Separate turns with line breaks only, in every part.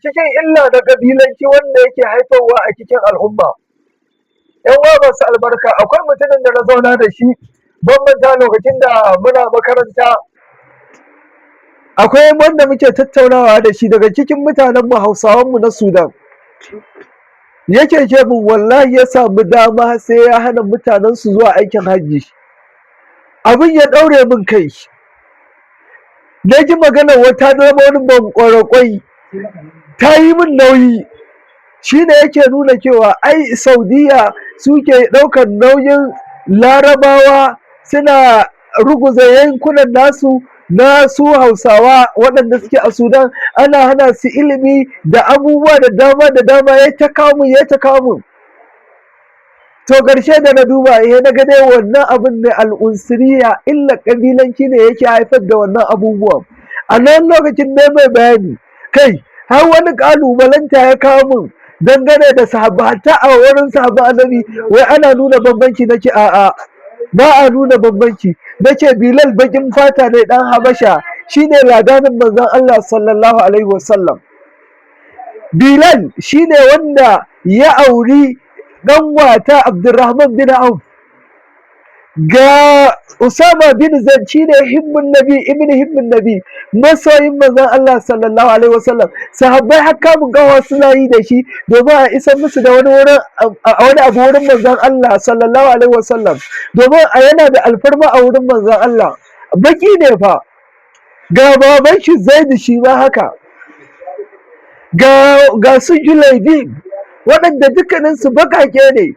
cikin illa da ƙabilanci wanda yake haifarwa a cikin al'umma. ‘Yan uwa masu albarka, akwai mutumin da na zauna da shi ban manta lokacin da muna makaranta, akwai wanda muke tattaunawa da shi daga cikin mutanenmu Hausawanmu na Sudan. Yake ce min wallahi ya samu dama sai ya hana mutanensu zuwa aikin hajji. Abin ya ɗaure min kai. Na ji maganar wata zama wani banƙwaraƙwai ta yi min nauyi. Shi ne yake nuna cewa ai Saudiya suke ɗaukar nauyin Larabawa suna ruguza yankunan nasu na su Hausawa waɗanda suke a Sudan, ana hana su ilimi da abubuwa da dama ya ta kawo mun. To ƙarshe da na duba na ga dai wannan abin ne al'unsuriya, illa ƙabilanci ne yake haifar da wannan abubuwan. A nan lokacin ne mai bayani kai har wani ƙalubalanta ya kawo mun dangane da sahabba, ta a wurin sahabba annabi wai ana nuna bambanci. Nake a'a, ba a nuna bambanci. Nace Bilal baƙin fata ne ɗan Habasha, shine ladanin manzon Allah sallallahu alaihi wasallam. Bilal shine wanda ya auri ɗanwata Abdurrahman bin Auf. Ga Usama bin Zaid shine hibbun Nabi ibn hibbun Nabi, masoyin manzon Allah sallallahu alaihi wasallam. Sahabbai har kamun gawa suna yi da shi domin a isar musu da wani abu wurin manzon Allah sallallahu alaihi wasallam, domin a yana da alfarma a wurin manzon Allah. Baki ne fa. Ga baban shi Zaid shi ma haka. Ga su Julaidi waɗanda dukkaninsu baƙaƙe ne.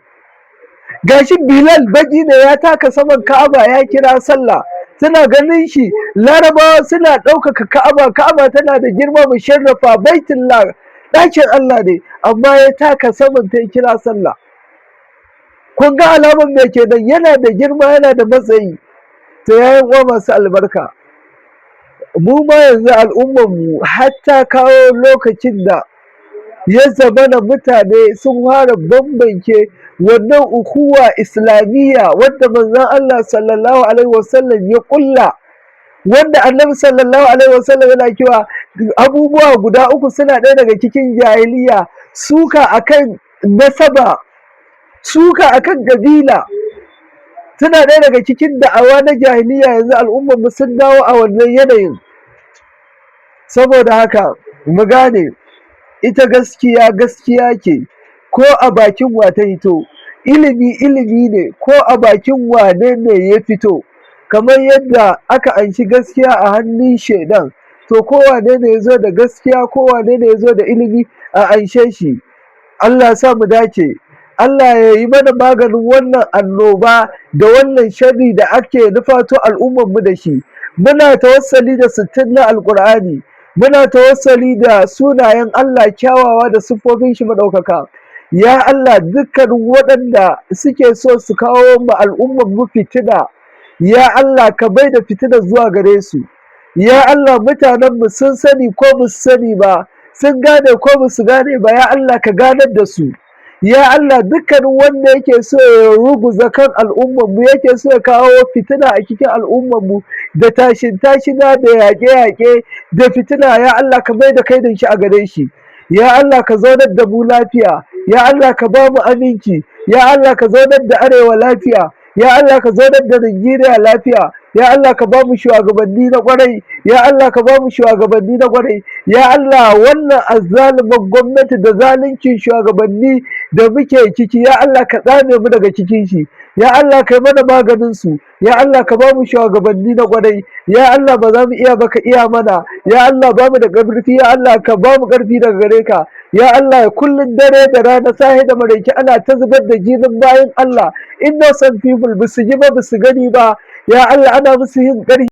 Gashi Bilal baki ne ya taka saman Ka'aba ya kira sallah, suna ganin shi Larabawa suna ɗaukaka Ka'aba tana da girma musharrafa, baitullah ɗakin Allah ne, amma ya taka saman ta ya kira sallah. Kun ga alamar me kenan, yana da girma yana da matsayi. To yayin uwa masu albarka, mu ma yanzu al'ummarmu har ta kawo lokacin da ya zamana mutane sun fara bambance wannan ukuwa islamiyya wanda manzon Allah sallallahu alaihi wasallam ya ƙulla, wanda annabi sallallahu alaihi wasallam yana cewa abubuwa guda uku suna ɗaya daga cikin jahiliya: suka akan nasaba, suka akan kabila, suna ɗaya daga cikin da'awa na jahiliya. Yanzu al'ummar mu sun dawo a wannan yanayin. Saboda haka mu gane ita gaskiya ce, ko a bakin wa ta hito, ilimi ne ko a bakin wane ne ya fito. Kamar yadda aka anshi gaskiya a hannun shaidan, to kowane ne ya zo da gaskiya, kowane ne ya zo da ilimi a anshe shi. Allah sa mu dace, Allah ya yi mana maganin wannan annoba da wannan sharri da ake nufato al'ummar mu da shi. Muna tawassali da 60 na Alƙur'ani, muna tawassali da sunayen Allah kyawawa da siffofin shi maɗaukaka. Ya Allah, dukkanin waɗanda suke so su kawo ma al'ummar mu fitina, ya Allah ka bai da fitina zuwa gare su. Ya Allah, mutanen mu sun sani ko ba su sani ba, sun gane ko ba su gane ba, ya Allah ka ganar da su. Ya Allah, dukkanin wanda yake so ya ruguza kan al'ummar mu, yake so ya kawo fitina a cikin al'ummar mu da tashina da yaƙe-yaƙe da fitina, ya Allah ka bai da kaidin shi a gare shi. Ya Allah ka zaunar da mu lafiya, ya Allah ka ba mu aminci, ya Allah ka zaunar da arewa lafiya, ya Allah ka zaunar da Najeriya lafiya, ya Allah ka ba mu shugabanni na ƙwarai, ya Allah ka ba mu shugabanni na ƙwarai. Ya Allah, wannan azzaluman gwamnati da zaluncin shugabanni da muke ciki, ya Allah ka tsame mu daga cikin shi. Ya Allah kai mana maganin su, ya Allah ka ba mu shugabanni na ƙwarai. Ya Allah, ba za mu iya ba ka iya mana, ya Allah ba mu da ƙarfi, ya Allah ka ba mu ƙarfi daga gare ka. Ya Allah, kullum dare da rana, sahe da maraice ana ta zubar da jinin bayan Allah, innocent people, ba su ji ba, ba su gani ba. Ya Allah, ana musu yin ƙarfi